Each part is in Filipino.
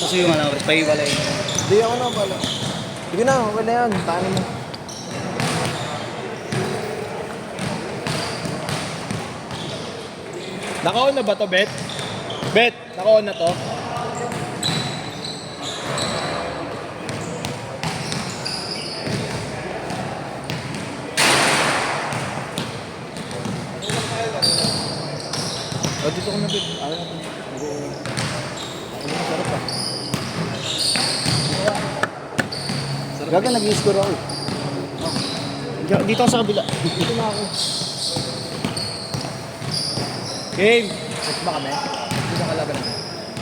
Kasi yung ano, pay wala yun. Hindi ako na pala. Sige na, okay na yan. Paano mo? Naka-on na ba to, Bet? Bet, naka-on na to? O, dito ko na, Bet. Ayaw na. Masarap pa. Gaga, nag-i-score ako. Dito ako sa kabila. Dito na ako. Game! Next ba kami? Dito na kalaban namin.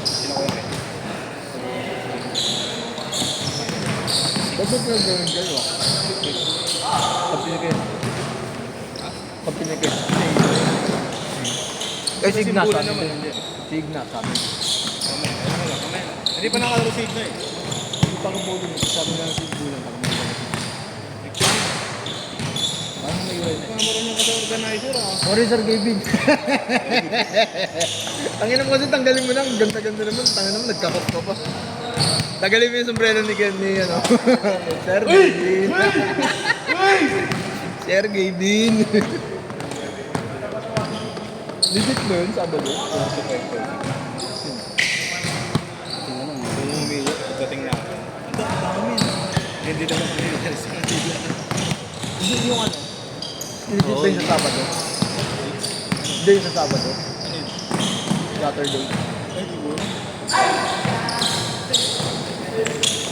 Sino ko yun? Ba't ba gano'n gano'n ako? Kapinigil. Kapinigil. Eh, Signa Simbola sabi naman, ko. hindi. Signa sabi ko. Mamaya. Hindi pa nakalaro na eh. Hindi pa ko bodo. Sabi nga ng Signa. Ano may iwan na? Marunong ka sa organizer ah. Sorry, Sir Gavin. Tangin mo kasi tanggalin mo lang. Ganda-ganda naman. Tangin naman, nagkakot ka pa. Tanggalin mo yung sombrero ni Ken ni ano. Sir Gavin. Sir Gavin. Legit mo yun, Sabado? Tingnan mo. Bumumili. Pagdating na ako. Ang dami na. Hindi naman kami nagalis ka. Hindi yung ano. Legit ba yung sa Sabado? Hindi yung sa Sabado. Saturday.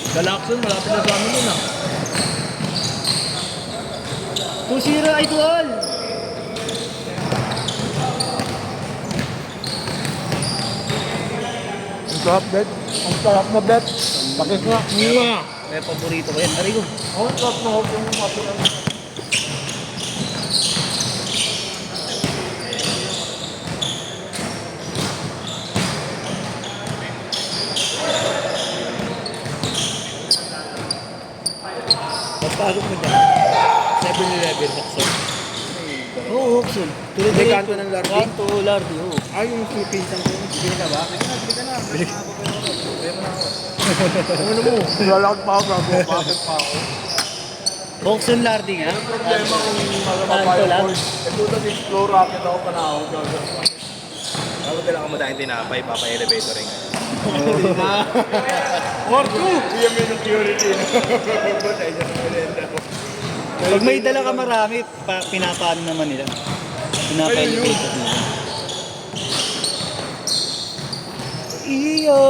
Galakson, malapit na sa amin yun ah. 2-0 idol! Ang sarap, Bet. Ang sarap na, Bet. Bakit nga? May paborito ko yan. Arigo. Ang sarap na hope yung mapila. Pagpasok mo dyan. 7-Eleven, Hoxon. Oo, Hoxon. May kanto ng Lardy? Kanto, Lardy, oo. Ay, yung pinsan ko. Bili ka ba? Bili ka na. Bili ka na. Bili mo na ako. Ano mo? Lalakad pa ako, gago. Bakit pa ako? Hoxon, Lardy nga. Problema kung Kanto magpapayo lang. ko. Ito nag-explore rocket ako pa na ako. gago. Ako dala ka mo dahil tinapay, papa-elevator rin. Or two! Iyan mo yung security. Batay na sa Pag may dala ka marami, pinapaano naman nila. Pinapa-elevator nila. Iyo!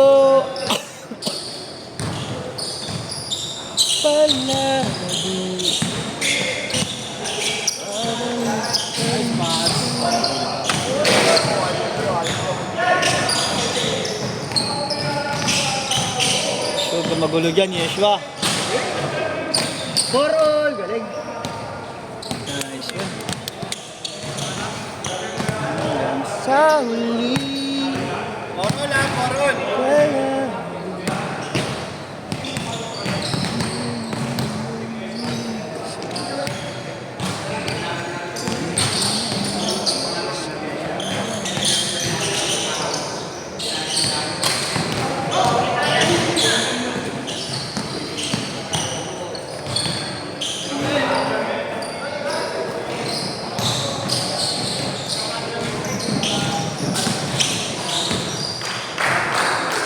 Palagi. So, magulo dyan, Yeshua. For all! Galing. Nice yun. Hanggang sa huli. Koron lang, koron! Wala.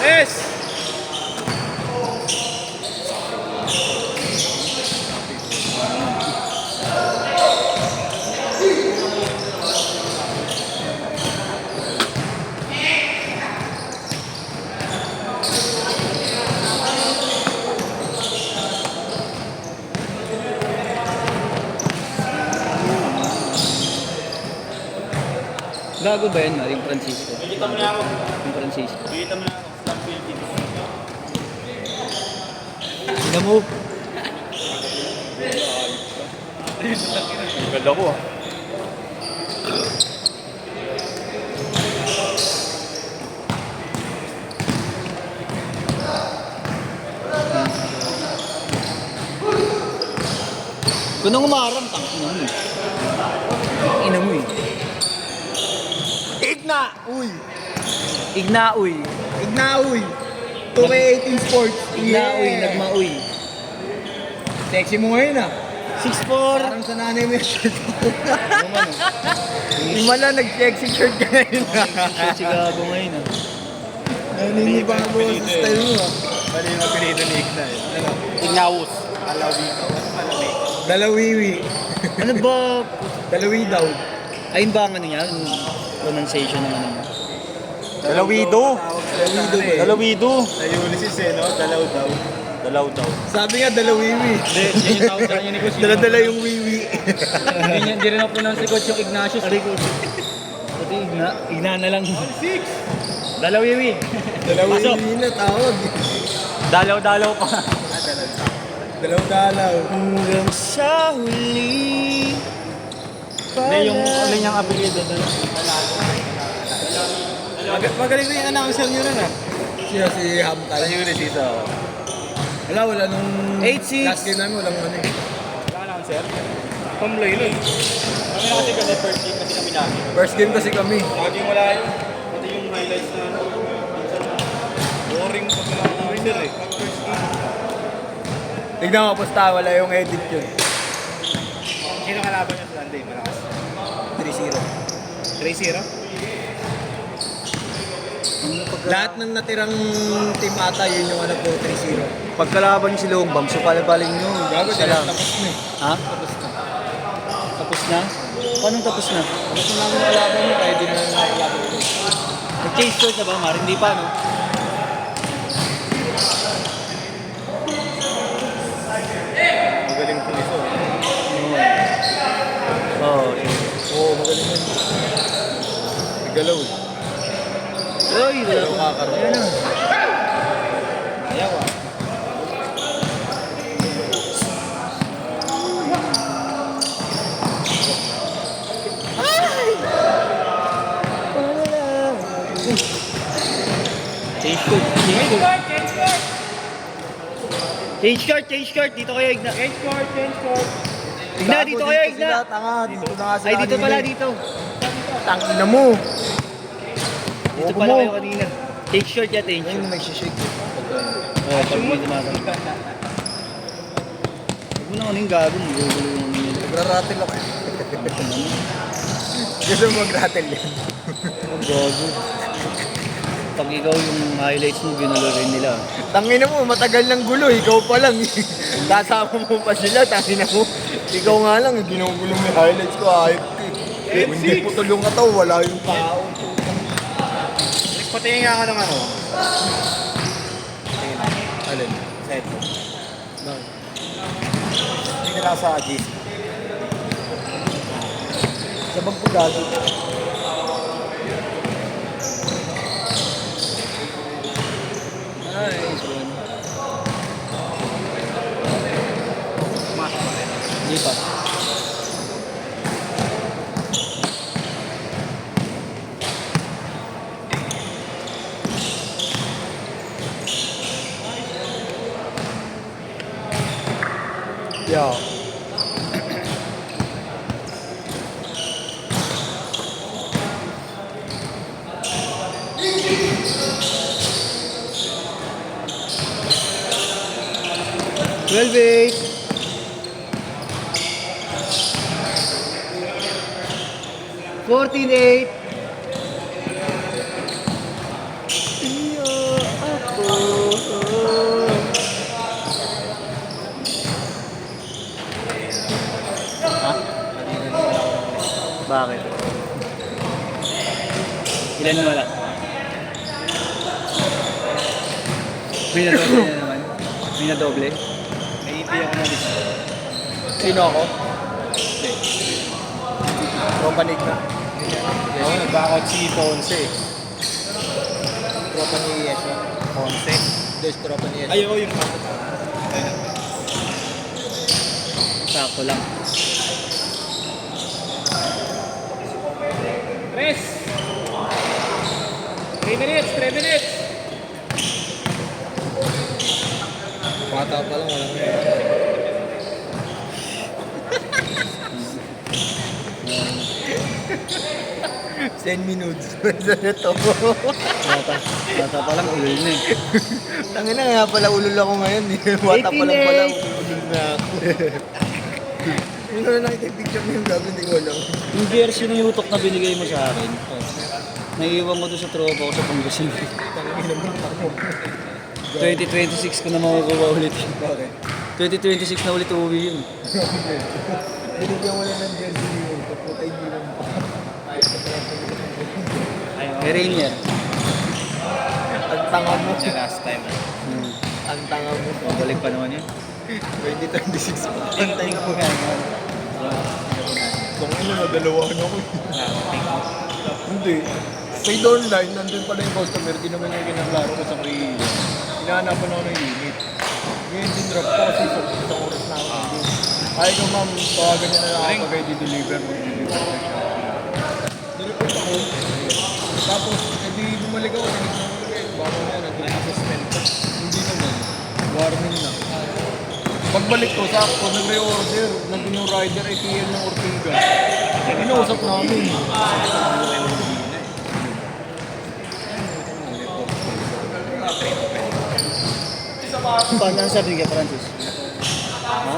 Yes! Gago ba yun, no? Yung Francisco? Kita mo na ako. Yung Francisco. Kita mo na ako. Stop Philippines. Tingnan mo. Ganda ko ah. Kung nang umarang, tangina mo eh. Ina mo eh. Igna! Uy! Ignaoy. Igna! Uy! 2K18 Sports. Ignauy, nagmauy. Sexy mo ngayon ah. 6'4". Parang sa nanay mo yung shirt mo. Yung ano? Yung mala, nag-sexy shirt ka ngayon. Shit si Gabo ngayon ah. Naninibago sa style mo ah. Mali yung apelido ni Igna eh. Ano? Ignaus. Alawito. Alawi. Dalawiwi. Ano ba? Dalawi daw. Ayun ba ang ano niya? Yung pronunciation ng ano niya? Dalawido. Dalawido ba? Dalawido. Sa Ulysses eh, no? Dalaw daw. Dalaw daw. Sabi nga dalawiwi. Hindi, yun yung tawag sa kanya ni Coach. Dala-dala yung wiwi. Hindi rin ako pronounce si Coach yung Ignatius. Aray ko. Pati igna na lang. Dalawiwi. Dalawiwi na tawag. Dalaw-dalaw pa. Dalaw-dalaw. Hanggang sa huli. Hindi, yung ano niyang apelido doon. Magaling na yung announcer nyo rin ah. Siya si Sa Hamtay. Ulysses ah. Wala nung 8-6. last game namin, walang ano eh. Announcer? Pamlay nun. Kami na kasi first game kasi kami namin. First game kasi kami. Laging wala yun. Pati yung highlights na ano. Boring pag wala ang announcer eh. Pag first game. Tignan mo, pusta, wala yung edit yun. Sino kalaban nyo sa Sunday? Malakas. 3-0. 3-0? Lahat ng natirang team ata, yun yung ano po, 3-0. Pagkalaban niyo si Longbam, so palabaling niyo. Gago, Isa lang. tapos na eh. Ha? Tapos na? Paano tapos na? Tapos na namin nakalaban mo, kaya di na namin nakalaban mo. Nag-chase court na ba, Mar? Hindi pa, no? Magaling po ito. Oo. Oo, magaling yun. Nagalaw eh. Uy, wala Pero pa. kakaroon. Ayan na. Ayaw ah. Change court. Change court. Dito kayo, Igna. Igna, dito kayo, Igna. Sila, tanga, dito na nga sila. Ay, dito pala, kanina eh. dito. Tangina mo. Dito Oo pala mo. kayo kanina. Change court yan, change Ayun, court. nagsishake. Oo, pag may tumatang. Huwag mo naman yung gagong. Gugulo yung ano nila. Nagra-rattle ako. Gusto mo mag-rattle yan. Ang gago. Pag ikaw yung highlights mo, ginulo rin nila. Tangina mo, matagal ng gulo, ikaw pa lang. Kasama mo pa sila, tangina mo. Ikaw nga lang, ginugulo mo yung highlights ko, ayot ko eh. Hindi po tulong ka to, wala yung tao. Patingin nga ako ng ano. Alin? Set. No. Hindi na lang sa GC. Sa bang po gago? Nice one. Hindi pa. Yeah. Twelve eight. 14-8. Iyo ako. Ha? Bakit? Ilan na wala? May nadoble na naman. May nadoble. May hindi ako na list. Sino ako? Tropa ni Igna. Oo, nag-backout si Ponce. Tropa ni Yes. Ponce? There's tropa ni Yes. Ay, oo, yung Sakto lang. Tres! 3 minutes! 3 minutes! Bata pa lang, walang Send me nudes. Ito. Bata pa lang, ulol na eh. Tangina nga pala ulol ako ngayon. Bata pa lang pala ulol na ako. Hindi ko na nakita yung picture mo yung gago, hindi ko alam. Yung version ng utok na binigay mo sa akin, naiiwan mo doon sa tropa ko sa Pangasinan. Tangina mo ako. 2026 ko na makukuha ulit. Bakit? 2026 na ulit uuwi yun. Binigyan mo na ng jersey yun. Kaputay mo lang pa. Kay Rainier. Ang tanga mo. Last time. Ang tanga mo. Balik pa naman yun. 2026 pa. Antay ko nga. Kung ano, nadalawahan ako. Hindi. Paid online, nandun pala yung customer, di naman yung ginaklaro ko sa free. Hinahanapan ako ng limit. Ngayon din drop ko kasi sa oras na ako nandun. Ay ko ma'am, tawagan niya na lang ako pag i-deliver mo. Nireport ako. Tapos, edi bumalik ako, tinignan ko ulit. Baka na, nandun na suspend. Hindi naman. Warning na. Pagbalik ko, sakto, nag-reorder. Nandun yung rider ATL ng Ortiga. Inausap namin. Paano ang sabi kay Francis? Ha?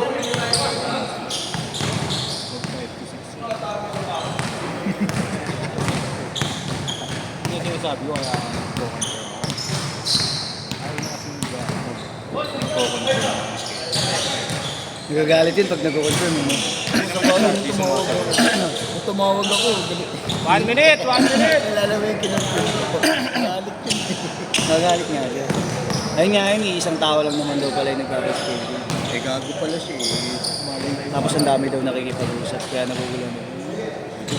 Hindi sinasabi ko kaya Nagagalit yun pag nag-confirm mo. Tumawag ako, galit. 1 minute! 1 minute! Alala mo yung kinonfirm ko. Galit yun. Nagagalit nga siya. Ayun nga yun, isang tao lang naman daw pala yung nagpapaschedule. Eh, gago pala siya eh. Malay ko. Tapos ang dami daw nakikipag-usap, kaya nagugulan mo.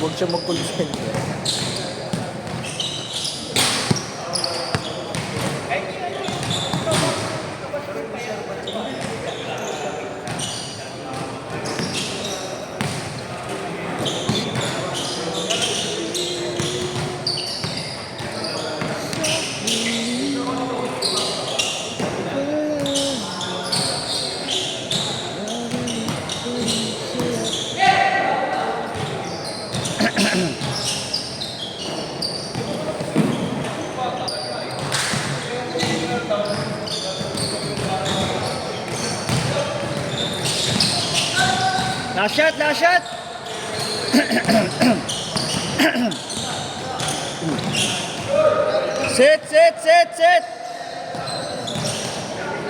Huwag siya mag-consent. Last shot! Last shot! Set! Set! Set! Set!